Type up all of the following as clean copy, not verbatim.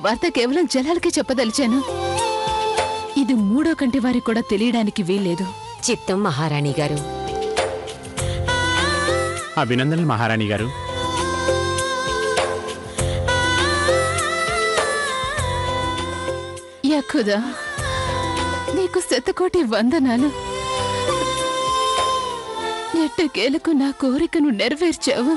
వార్త కేవలం జలాలకే చెప్పదలిచాను. ఇది మూడో కంటి వారికి కూడా తెలియడానికి వీల్లేదు. చిత్తం మహారాణి గారు. అభినందనలు మహారాణి గారు. యఖుదా, నీకు శతకోటి వందనాలు. ఎట్టకేలకు నా కోరికను నెరవేర్చావు.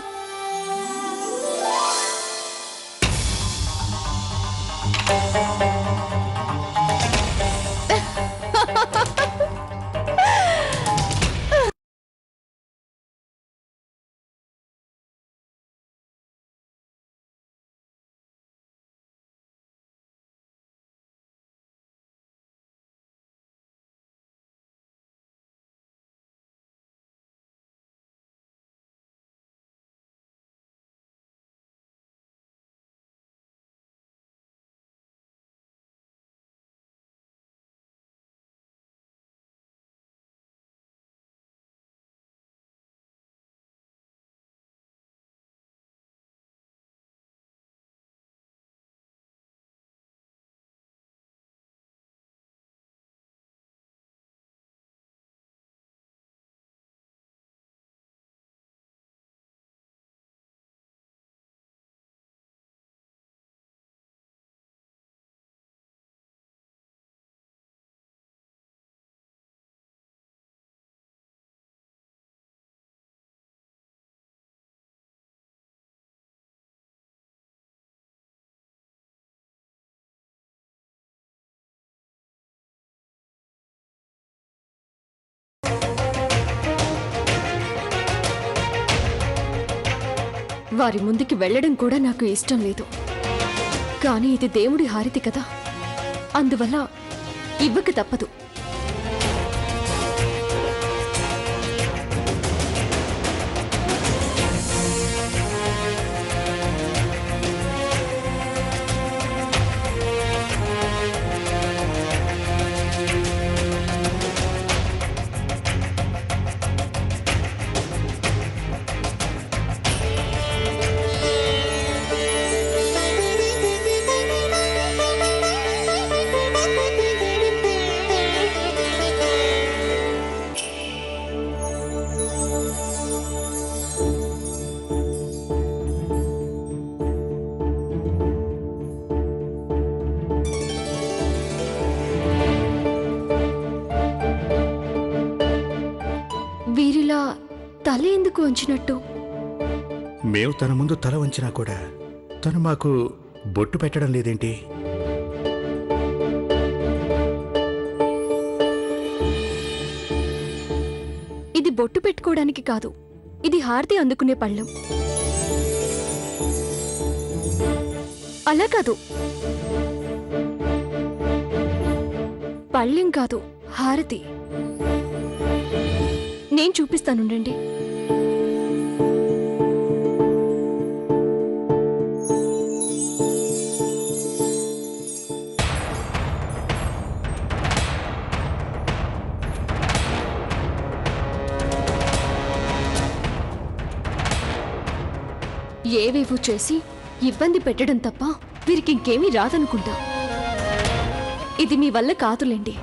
వారి ముందుకి వెళ్లడం కూడా నాకు ఇష్టం లేదు. కానీ ఇది దేవుడి హారతి కదా, అందువల్ల ఇవ్వక తప్పదు. వీరిలా తల ఎందుకు వంచినట్టు? మేము తన ముందు తల వంచినా కూడా తను మాకు బొట్టు పెట్టడం లేదేంటి? ఇది బొట్టు పెట్టుకోవడానికి కాదు, ఇది హారతి అందుకునే పళ్ళెం. అలా కాదు, పళ్ళెం కాదు, హారతి. నేను చూపిస్తానుండండి. ఏవేవో చేసి ఇబ్బంది పెట్టడం తప్ప వీరికి ఇంకేమీ రాదనుకుంటా. ఇది మీ వల్ల కాదులేండి.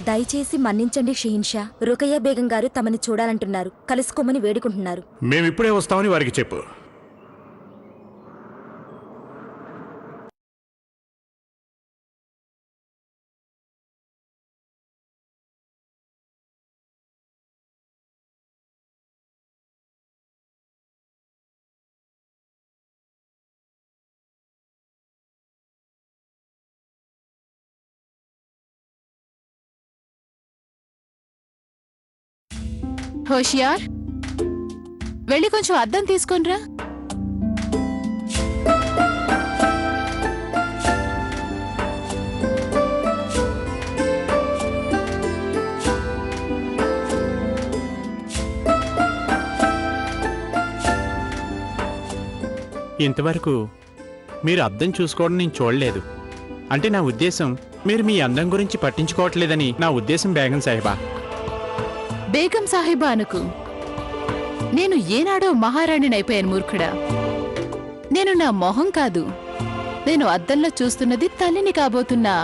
దయచేసి మన్నించండి షహీన్షా. రుకయ్య బేగం గారు తమని చూడాలంటున్నారు, కలుసుకోమని వేడుకుంటున్నారు. మేమిప్పుడే వస్తామని వారికి చెప్పు. హోషియార్, వెళ్ళి కొంచెం అద్దం తీసుకొనిరా. ఇంతవరకు మీరు అద్దం చూసుకోవడం నేను చూడలేదు. అంటే నా ఉద్దేశం మీరు మీ అందం గురించి పట్టించుకోవట్లేదని నా ఉద్దేశం బేగం సాహిబా. బేగం సాహిబా అనుకు. నేను ఏనాడో మహారాణిని అయిపోయాను మూర్ఖుడా. నేను నా మొహం కాదు, నేను అద్దంలో చూస్తున్నది తల్లిని కాబోతున్నా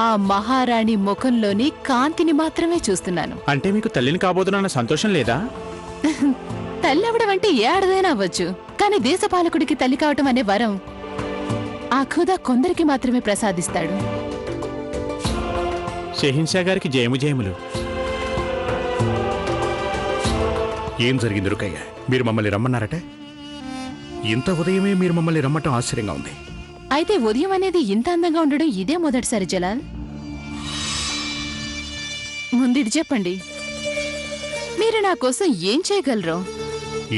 ఆ మహారాణి ముఖంలోని కాంతిని మాత్రమే చూస్తున్నాను. అంటే మీకు తల్లిని కాబోతున్న సంతోషం లేదా? తల్లి అవడం అంటే ఏ ఆడదైనా అవ్వచ్చు, కానీ దేశపాలకుడికి తల్లి కావటం అనే వరం ఆ ఖుదా కొందరికి మాత్రమే ప్రసాదిస్తాడు. షెహిన్షా గారికి జయము జయములు. ఏం జరిగింది రుకయ్య? మీరు మమ్మల్ని రమ్మన్నారట? ఇంత ఉదయమే మీరు మమ్మల్ని రమ్మటం ఆశ్చర్యంగా ఉంది. అయితే ఉదయం అనేది ఇంత అందంగా ఉండడం ఇదే మొదటిసారి జలాల్. ముందిది చెప్పండి, మీరు నా కోసం ఏం చేయగలరో?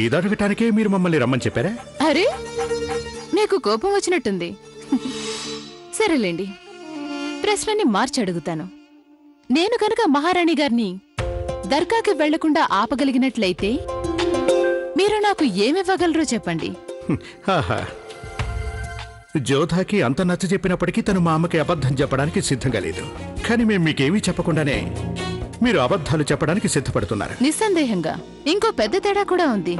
ఇది అడగటానికే మీరు మమ్మల్ని రమ్మని చెప్పారా? అరే, నీకు కోపం వచ్చినట్టుంది. సరేలేండి, ప్రశ్నని మార్చి అడుగుతాను. నేను కనుక మహారాణి గారిని దర్గాకి వెళ్లకుండా ఆపగలిగినట్లయితే మీరు నాకు ఏమివ్వగలరో చెప్పండి. ఆహా, జోధాకి అంత నచ్చ చెప్పినప్పటికీ తను మా అమ్మకి అబద్ధం చెప్పడానికి సిద్ధంగా లేదు. కానీ మేము మీకేమీ చెప్పకుండానే మీరు అబద్ధాలు చెప్పడానికి సిద్ధపడుతున్నారు. నిస్సందేహంగా ఇంకో పెద్ద తేడా కూడా ఉంది.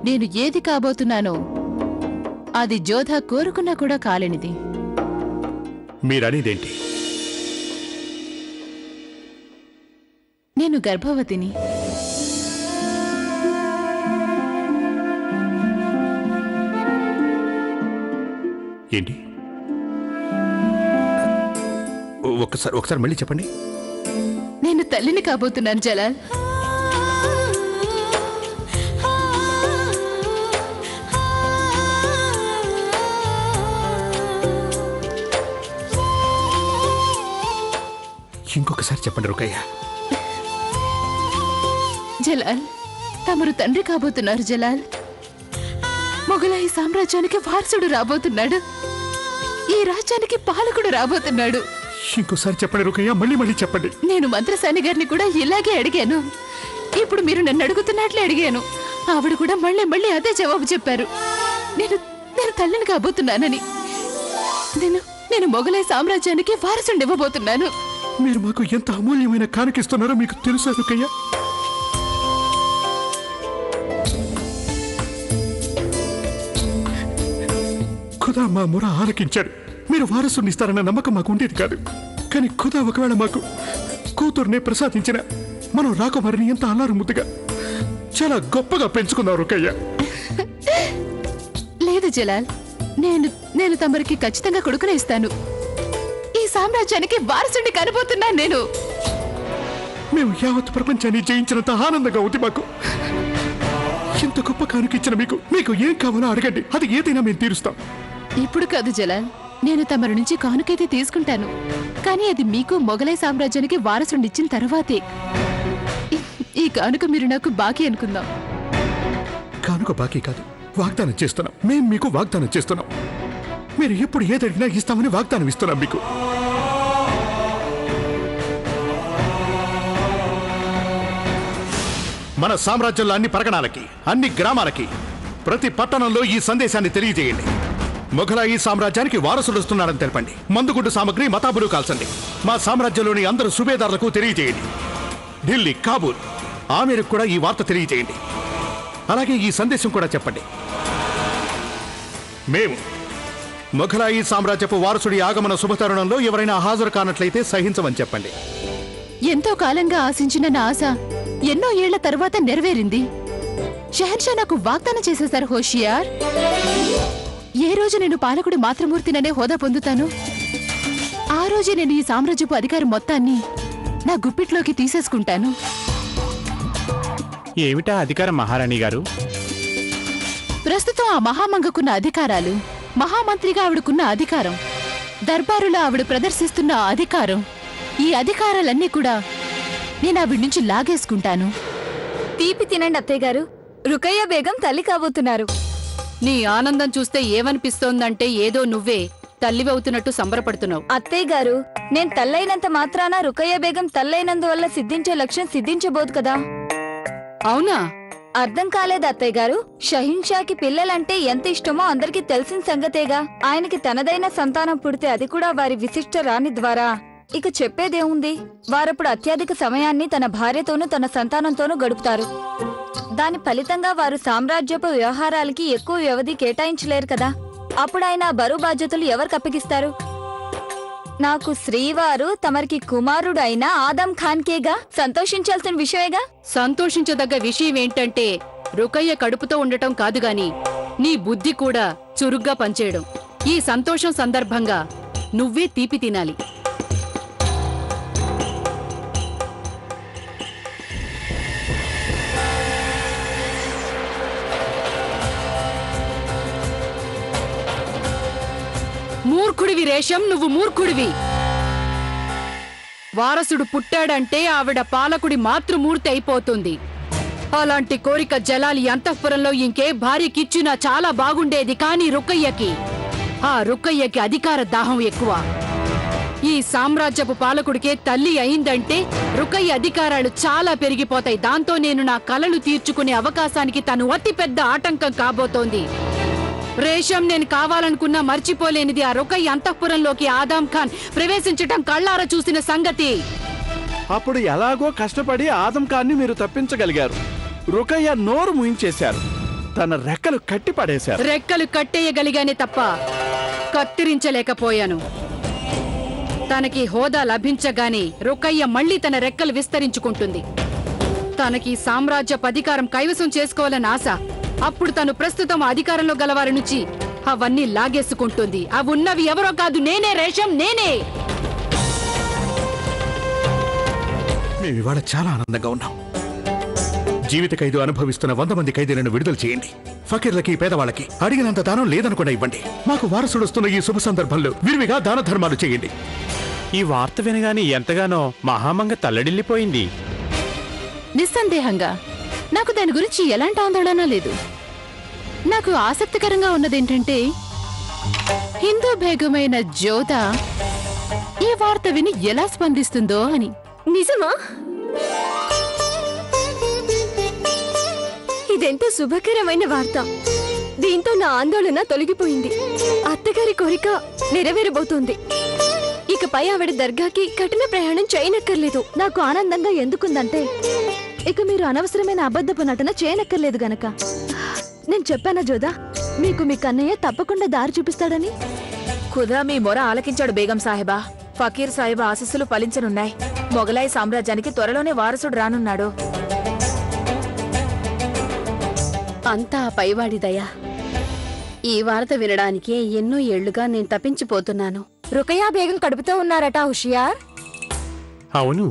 నేను ఏది కాబోతున్నానో అది జోధా కోరుకున్నా కూడా కాలేనిది. మీరనేదేంటి? నేను గర్భవతిని. ఏంటి? ఒకసారి మళ్ళీ చెప్పండి. నేను తల్లిని కాబోతున్నాను జలాల్. ఇంకొకసారి చెప్పండి రుకయ్య. జలాల్, తమరు తండ్రి కాబోతున్నారు జలాల్. మొఘలాయి సామ్రాజ్యానికి వారసుడు రాబోతున్నాడు. ఈ రాజ్యానికి పాలకుడు రాబోతున్నాడు. ఇంకోసారి చెప్పండి రుకయ్య, మళ్ళీ చెప్పండి. నేను మంత్రసాని గారిని కూడా ఇలాగే అడిగాను. ఇప్పుడు మీరు నన్ను అడుగుతున్నట్లే అడిగాను. ఆవిడ కూడా మళ్ళీ అదే జవాబు చెప్పారు. నేను తల్లిని కాబోతున్నానని. నేను మొఘలాయి సామ్రాజ్యానికి వారసుని ఇవ్వబోతున్నాను. మీరు మాకు ఎంత అమూల్యమైన కానుకిస్తున్నారో మీకు తెలుసా రుకయ్య? ఖుదా మా మొర ఆలకించాడు. మీరు వారసుని ఇస్తారన్న నమ్మకం మాకు ఉండేది కాదు. కానీ ఖుదా ఒకవేళ మాకు కూతుర్నే ప్రసాదించిన మనం రాకుమారిని ఎంత అల్లారు ముద్దుగా చాలా గొప్పగా పెంచుకున్నాం రుకయ్య. లేదు జలాల్, నేను తమరికి ఖచ్చితంగా కొడుకునే ఇస్తాను. ఈ సామ్రాజ్యానికి వారసుని కనబోతున్నాను నేను. మేము యావత్ ప్రపంచాన్ని జయించినంత ఆనందంగా ఉంది మాకు. ఇంత గొప్ప కానుకిచ్చిన మీకు ఏం కావాలో అడగండి, అది ఏదైనా మేము తీరుస్తాం. ఇప్పుడు కాదు జలాల్, నేను తమరి నుంచి కానుకైతే తీసుకుంటాను. కానీ అది మీకు మొఘలాయి సామ్రాజ్యానికి వారసునిచ్చిన తర్వాతే. ఈ కానుక మీరు నాకు బాకీ అనుకుందాం. కానుక బాకీ కాదు, వాగ్దానం చేస్తున్నాం. మేం మీకు వాగ్దానం చేస్తున్నాం. మీరు ఎప్పుడు ఏదడిగినా ఇస్తామని వాగ్దానం ఇస్తున్నాం మీకు. మన సామ్రాజ్యంలో అన్ని పరగణాలకి, అన్ని గ్రామాలకి, ప్రతి పట్టణంలో ఈ సందేశాన్ని తెలియజేయండి. మొఘలాయి సామ్రాజ్యానికి వారసుడు వస్తున్నారని తెలపండి. మందుగుడ్డు సామగ్రి, మతాబులు కాల్చండి. మా సామ్రాజ్యంలోని అందరు సుబేదారులకు తెలియజేయండి. ఢిల్లీ, కాబూల్, ఆమీర్కు కూడా ఈ వార్త తెలియజేయండి. అలాగే ఈ సందేశం కూడా చెప్పండి. మేము మొఘలాయి సామ్రాజ్యపు వారసుడి ఆగమన శుభతరుణంలో ఎవరైనా హాజరు కానట్లయితే సహించమని చెప్పండి. ఎంతో కాలంగా ఆశించిన నా ఆశ ఎన్నో ఏళ్ల తర్వాత నెరవేరింది. షెహన్షా నాకు వాగ్దానం చేసేశారు హోషియార్. ఏ రోజు నేను పాలకుడి మాతృమూర్తిననే హోదా పొందుతాను, ఆ రోజే నేను ఈ సామ్రాజ్యపు అధికారం మొత్తాన్ని నా గుప్పిట్లోకి తీసేసుకుంటాను. ఏమిటా అధికారం మహారాణి గారు? ప్రస్తుతం ఆ మహామంగకున్న అధికారాలు, మహామంత్రిగా ఆవిడకున్న అధికారం, దర్బారులో ఆవిడ ప్రదర్శిస్తున్న అధికారం, ఈ అధికారాలన్నీ కూడా నేను ఆవిడ నుంచి లాగేసుకుంటాను. తీపి తినండి అత్తయ్య గారు, రుకయ్య బేగం తల్లి కాబోతున్నారు. నీ ఆనందం చూస్తే ఏమనిపిస్తోందంటే ఏదో నువ్వే తల్లివవుతున్నట్టు సంబరపడుతున్నావు. అత్తయ్య గారు, నేను తల్లైనంత మాత్రాన రుకయ్య బేగం తల్లైనందువల్ల సిద్ధించే లక్ష్యం సిద్ధించబోదు కదా. అవునా? అర్థం కాలేదు అత్తయ్య గారు. షహిన్షాకి పిల్లలంటే ఎంత ఇష్టమో అందరికీ తెలిసిన సంగతేగా. ఆయనకి తనదైన సంతానం పుడితే అది కూడా వారి విశిష్ట రాణి ద్వారా. ఇక చెప్పేదేముంది, వారప్పుడు అత్యధిక సమయాన్ని తన భార్యతోనూ తన సంతానంతోనూ గడుపుతారు. దాని ఫలితంగా వారు సామ్రాజ్యపు వ్యవహారాలకి ఎక్కువ వ్యవధి కేటాయించలేరు కదా. అప్పుడు ఆయన బరువు బాధ్యతలు ఎవరికి అప్పగిస్తారు? నాకు శ్రీవారు తమరికి కుమారుడు అయిన ఆదం ఖాన్కేగా. సంతోషించాల్సిన విషయమేగా. సంతోషించదగ్గ విషయం ఏంటంటే రుకయ్య కడుపుతో ఉండటం కాదుగాని నీ బుద్ధి కూడా చురుగ్గా పనిచేయడం. ఈ సంతోషం సందర్భంగా నువ్వే తీపి తినాలి. మూర్ఖుడివి రేషం, నువ్వు మూర్ఖుడివి. వారసుడు పుట్టాడంటే ఆవిడ పాలకుడి మాతృమూర్తి అయిపోతుంది. అలాంటి కోరిక జలాలి అంతఃపురంలో ఇంకే భార్యకిచ్చినా చాలా బాగుండేది. కానీ రుకయ్యకి అధికార దాహం ఎక్కువ. ఈ సామ్రాజ్యపు పాలకుడికే తల్లి అయిందంటే రుకయ్య అధికారాలు చాలా పెరిగిపోతాయి. దాంతో నేను నా కలలు తీర్చుకునే అవకాశానికి తను అతి పెద్ద ఆటంకం కాబోతోంది. రేషం, నేను కావాలనుకున్నా మర్చిపోలేనిది ఆ రుకయ్య అంతఃపురంలోకి ఆదాం ఖాన్ ప్రవేశించటం కళ్ళారా చూసిన సంగతి. అప్పుడు ఎలాగో కష్టపడి ఆదం ఖాన్ని మీరు తప్పించగలిగారు. రుకయ్య నోరు ముయించేశారు, తన రెక్కలు కట్టి పడేశారు. రెక్కలు కట్టేయగలిగానే తప్ప కత్తిరించలేకపోయాను. తనకి హోదా లభించగానే రుకయ్య మళ్లీ తన రెక్కలు విస్తరించుకుంటుంది. తనకి సామ్రాజ్యపు అధికారం కైవసం చేసుకోవాలని ఆశ. అప్పుడు తను ప్రస్తుతం అధికారంలో గలవారి నుంచి అవన్నీ లాగేసుకుంటుంది. అవున్నవి ఎవరో కాదు, నేనే రేషం, నేనే. మేము ఇవాళ చాలా ఆనందంగా ఉన్నాం. జీవిత ఖైదు అనుభవిస్తున్న 100 మంది ఖైదీలను విడుదల చేయండి. ఫకీర్లకి, పేదవాళ్ళకి అడిగినంత దానం లేదనుకుండా ఇవ్వండి. మాకు వారసుడొస్తున్న ఈ శుభ సందర్భంలో విరివిగా దాన ధర్మాలు చేయండి. ఈ వార్త వినగానే ఎంతగానో మహామంగ తల్లడిల్లిపోయింది. నిస్సందేహంగా నాకు దాని గురించి ఎలాంటి ఆందోళన లేదు. నాకు ఆసక్తికరంగా ఉన్నదేంటంటే హిందూ బేగమైన జోధ ఈ వార్త విని ఎలా స్పందిస్తుందో అని. నిజమా? ఇదెంతో శుభకరమైన వార్త. దీంతో నా ఆందోళన తొలగిపోయింది. అత్తగారి కోరిక నెరవేరబోతోంది. ఇకపై ఆవిడ దర్గాకి కఠిన ప్రయాణం చేయనక్కర్లేదు. నాకు ఆనందంగా ఎందుకుందంటే ఇక మీరు అనవసరమైన అబద్ధపు నటన చేయనక్కర్లేదు గనక. నేను చెప్పానా జోదా, మీకు మీ కన్నయ్య తప్పకుండా దారి చూపిస్తాడని. ఖుదా మీ మొర ఆలకించాడు బేగం సాహెబా. ఫకీర్ సాహెబ్ ఆశీస్సులు ఫలించనున్నాయి. మొగలాయి సామ్రాజ్యానికి త్వరలోనే వారసుడు రానున్నాడు. అంతా పైవాడి దయ. ఈ వార్త వినడానికే ఎన్నో ఏళ్లుగా నేను తప్పించిపోతున్నాను. రుకయ్య బేగం కడుపుతో ఉన్నారట హుషియార్. అవును,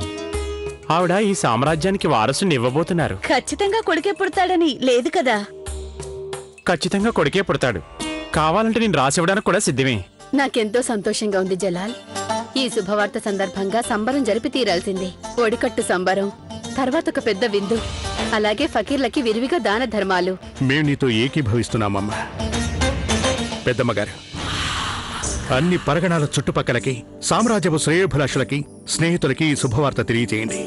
ఆవిడ ఈ సామ్రాజ్యానికి వారసుని ఇవ్వబోతున్నారు. ఖచ్చితంగా కొడుకే పుడతాడని లేదు కదా? ఖచ్చితంగా కొడుకే పుడతాడు. కావాలంటే నేను రాసివ్వడానికి కూడా సిద్ధమే. నాకెంతో సంతోషంగా ఉంది జలాల్. ఈ శుభవార్త సందర్భంగా సంబరం జరిపి తీరాల్సిందే. ఒడికట్టు సంబరం, తర్వాత ఒక పెద్ద విందు, అలాగే ఫకీర్లకి విరివిగా దాన ధర్మాలు. మేము నీతో ఏకీభవిస్తున్నామమ్మా. పెద్దమ్మగారు, అన్ని పరగణాల చుట్టుపక్కలకి, సామ్రాజ్యపు శ్రేయోభిలాషులకి, స్నేహితులకి ఈ శుభవార్త తెలియజేయండి.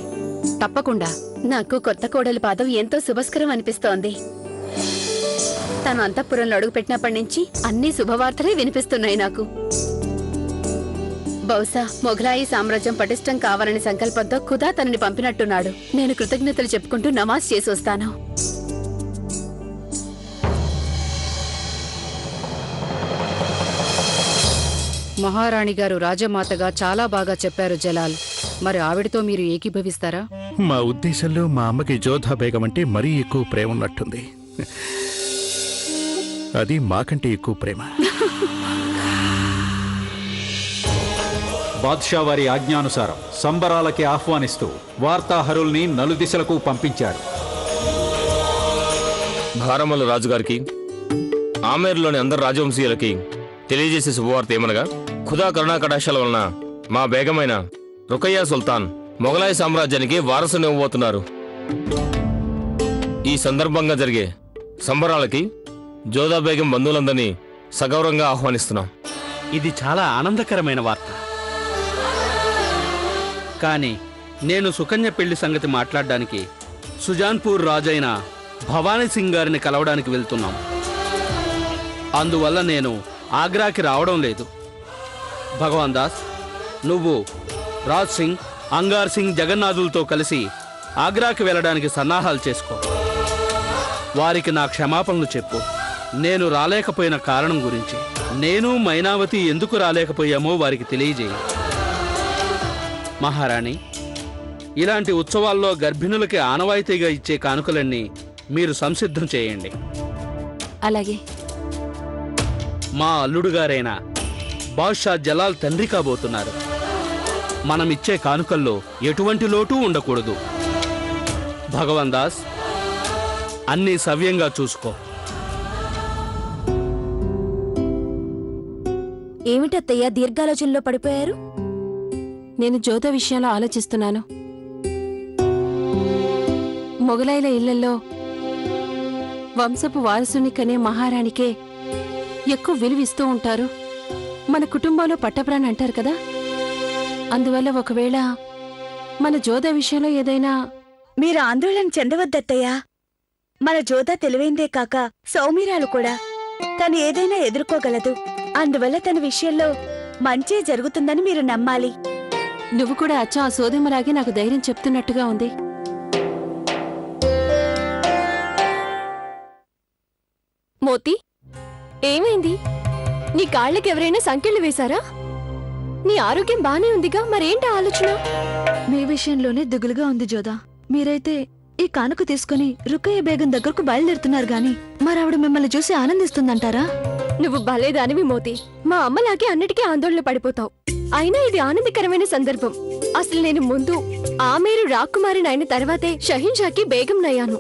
తప్పకుండా. నాకు కొత్త కోడలి పాదం ఎంతో శుభస్కరం అనిపిస్తోంది. తను అంతఃపురంలో అడుగుపెట్టినప్పటి నుంచి అన్ని శుభవార్తలే వినిపిస్తున్నాయి నాకు. బహుశా మొఘలాయి సామ్రాజ్యం పటిష్టం కావాలని సంకల్పంతో ఖుదా తనని పంపినట్టున్నాడు. నేను కృతజ్ఞతలు చెప్పుకుంటూ నమాజ్ చేసి వస్తాను. మహారాణి గారు రాజమాతగా చాలా బాగా చెప్పారు జలాల్. మరి ఆవిడతో మీరు ఏకీభవిస్తారా? మా ఉద్దేశంలో మా అమ్మకి జోధా బేగం అంటే మరీ ఎక్కువ ప్రేమ ఉన్నట్టుంది. అది మాకంటే ఎక్కువ ప్రేమ. బాద్షా వారి ఆజ్ఞానుసారం సంబరాలకి ఆహ్వానిస్తూ వార్తాహరుల్ని నలుదిశలకు పంపించాడు. భారమల్ల రాజుగారికి, ఆమేర్లోని అందరు రాజవంశీయులకి తెలియజేసే శుభవార్త ఏమనగా, ఖుదా కరుణాకటాక్షాల వలన మా బేగమైన రుకయ్య సుల్తాన్ మొఘలాయి సామ్రాజ్యానికి వారసుని ఇవ్వబోతున్నారు. ఈ సందర్భంగా జరిగే సంబరాలకి జోదా బేగం బంధువులందరినీ సగౌరవంగా ఆహ్వానిస్తున్నాం. ఇది చాలా ఆనందకరమైన వార్త. కానీ నేను సుకన్య పెళ్లి సంగతి మాట్లాడడానికి సుజాన్పూర్ రాజైన భవానీ సింగ్ గారిని కలవడానికి వెళ్తున్నాం. అందువల్ల నేను ఆగ్రాకి రావడం లేదు. భగవాన్ దాస్, నువ్వు రాజ్ సింగ్, అంగార్ సింగ్, జగన్నాథులతో కలిసి ఆగ్రాకి వెళ్ళడానికి సన్నాహాలు చేసుకో. వారికి నా క్షమాపణలు చెప్పు. నేను రాలేకపోయిన కారణం గురించి, నేను మైనావతి ఎందుకు రాలేకపోయామో వారికి తెలియజేయి. మహారాణి, ఇలాంటి ఉత్సవాల్లో గర్భిణులకి ఆనవాయితీగా ఇచ్చే కానుకలన్నీ మీరు సంసిద్ధం చేయండి. అలాగే. మా అల్లుడుగారైన బాద్షా జలాల్ తండ్రి కాబోతున్నారు. మనమిచ్చే కానుకల్లో ఎటువంటి లోటు ఉండకూడదు. భగవాన్ దాస్, అన్నీ సవ్యంగా చూసుకో. ఏమిటత్తయ్య దీర్ఘాలోచనలో పడిపోయారు? నేను జోద విషయంలో ఆలోచిస్తున్నాను. మొగలాయిల ఇళ్లలో వంశపు వారసుని కనే మహారాణికే ఎక్కువ విలువిస్తూ ఉంటారు. మన కుటుంబంలో పట్టప్రాణి అంటారు కదా. అందువల్ల ఒకవేళ మన జోద విషయంలో ఏదైనా... మీరు ఆందోళన చెందవద్దత్తయ్యా. మన జోద తెలివైందే కాక సౌమ్యరాలు కూడా. తను ఏదైనా ఎదుర్కోగలదు. అందువల్ల తన విషయంలో మంచే జరుగుతుందని మీరు నమ్మాలి. నువ్వు కూడా అచ్చా ఆ సోదెమ్మలాగే నాకు ధైర్యం చెప్తున్నట్టుగా ఉంది. మోతి, ఏమైంది? నీ కాళ్ళకి ఎవరైనా సంకెళ్ళు వేశారా? నీ ఆరోగ్యం బానే ఉందిగా, మరేంటి ఆలోచన? మీ విషయంలోనే దిగులుగా ఉంది జోదా. మీరైతే ఈ కానుక తీసుకుని రుకయ్య బేగం దగ్గరకు బయలుదేరుతున్నారు గాని మరావిడ మిమ్మల్ని చూసి ఆనందిస్తుందంటారా? నువ్వు భలేదానివి మోతి. మా అమ్మలాగే అన్నిటికీ ఆందోళన పడిపోతావు. అయినా ఇది ఆనందకరమైన సందర్భం. అసలు నేను ముందు ఆమేరు రాకుమారిని అయిన తర్వాతే షహీన్షాకి బేగం నయ్యాను.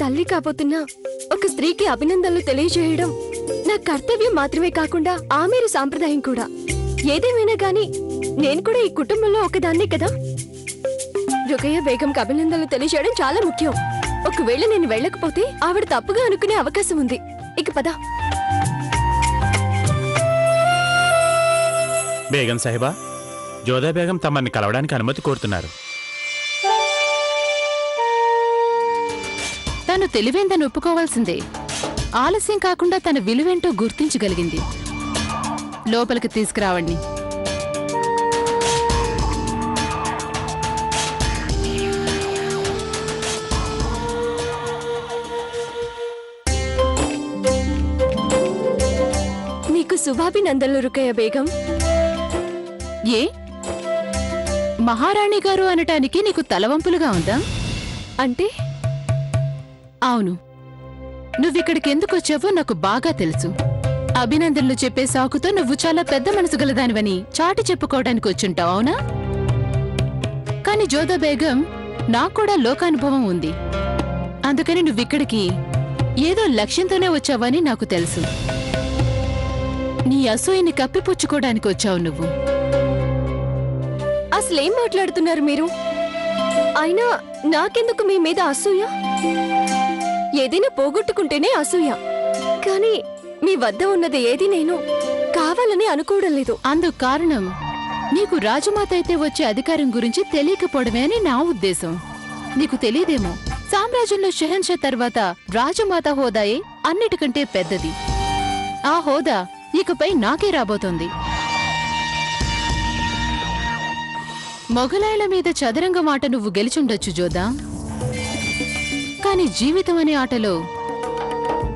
తల్లి కాబోతున్నా ఒక స్త్రీకి అభినందనలు తెలియజేయడం నా కర్తవ్యం మాత్రమే కాకుండా ఆమేరు సాంప్రదాయం కూడా. ఏదేమైనా గాని నేను కూడా ఈ కుటుంబంలో ఒకదాన్నే కదా. రుకయ్య బేగంకి అభినందనలు తెలియజేయడం చాలా ముఖ్యం. ఒకవేళ నేను వెళ్ళకపోతే ఆవిడ తప్పుగా అనుకునే అవకాశం ఉంది. ఇక పద. బేగం సాహిబా, జోదా బేగం తమని కలవడానికి అనుమతి కోరుతున్నారు. తను తెలివైందని ఒప్పుకోవాల్సిందే. ఆలస్యం కాకుండా తన విలువేంటో గుర్తించగలిగింది. లోపలికి తీసుకురావండి. నీకు శుభాభినందనలు రుకయ్య బేగం. ఏ మహారాణి గారు అనటానికి నీకు తలవంపులుగా ఉందా? అంటే? అవును, నువ్విక్కడికి ఎందుకొచ్చావో నాకు బాగా తెలుసు. అభినందనలు చెప్పే సాకుతో నువ్వు చాలా పెద్ద మనసు గలదానివని చాటి చెప్పుకోవడానికి వచ్చుంటావు, అవునా? కాని జోదా బేగం, నాక్కూడా లోకానుభవం ఉంది. అందుకని నువ్విక్కడికి ఏదో లక్ష్యంతోనే వచ్చావని నాకు తెలుసు. నీ అసూయని కప్పిపుచ్చుకోవడానికి వచ్చావు నువ్వు. అసలేం మాట్లాడుతున్నారు మీరు? అయినా నాకెందుకు మీ మీద అసూయ? ఏదైనా పోగొట్టుకుంటేనే అసూయ. కానీ మీ వద్ద ఉన్నది ఏది నేను కావాలని అనుకోవడం లేదు. అందుకు కారణం నీకు రాజమాత అయితే వచ్చే అధికారం గురించి తెలియకపోవడమే అని నా ఉద్దేశం. నీకు తెలియదేమో, సామ్రాజ్యంలో షెహన్షా తర్వాత రాజమాత హోదాయే అన్నిటికంటే పెద్దది. ఆ హోదా ఇకపై నాకే రాబోతోంది. మొఘలాయల మీద చదరంగం ఆట నువ్వు గెలిచుండొచ్చు జోదా, కాని జీవితం అనే ఆటలో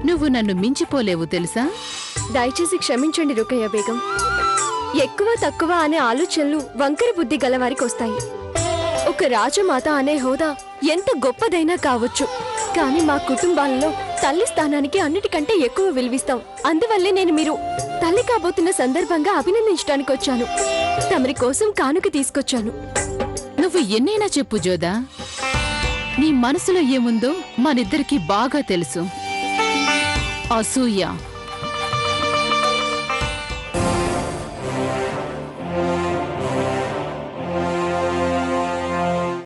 నువ్వు నన్ను మించిపోలేవు తెలుసా? దయచేసి క్షమించండి రుకయ్య బేగం. ఎక్కువ తక్కువ అనే ఆలోచనలు వంకర బుద్ధి గలవారికి వస్తాయి. ఒక రాజమాత అనే హోదా ఎంత గొప్పదైనా కావచ్చు, కానీ మా కుటుంబాలలో తల్లి స్థానానికి అన్నిటికంటే ఎక్కువ విలువిస్తాం. అందువల్లే నేను మీరు తల్లి కాబోతున్న సందర్భంగా అభినందించడానికి వచ్చాను. తమరి కోసం కానుక తీసుకొచ్చాను. నువ్వు ఎన్నైనా చెప్పు జోదా, నీ మనసులో ఏముందో మనిద్దరికీ బాగా తెలుసు. అసూయ.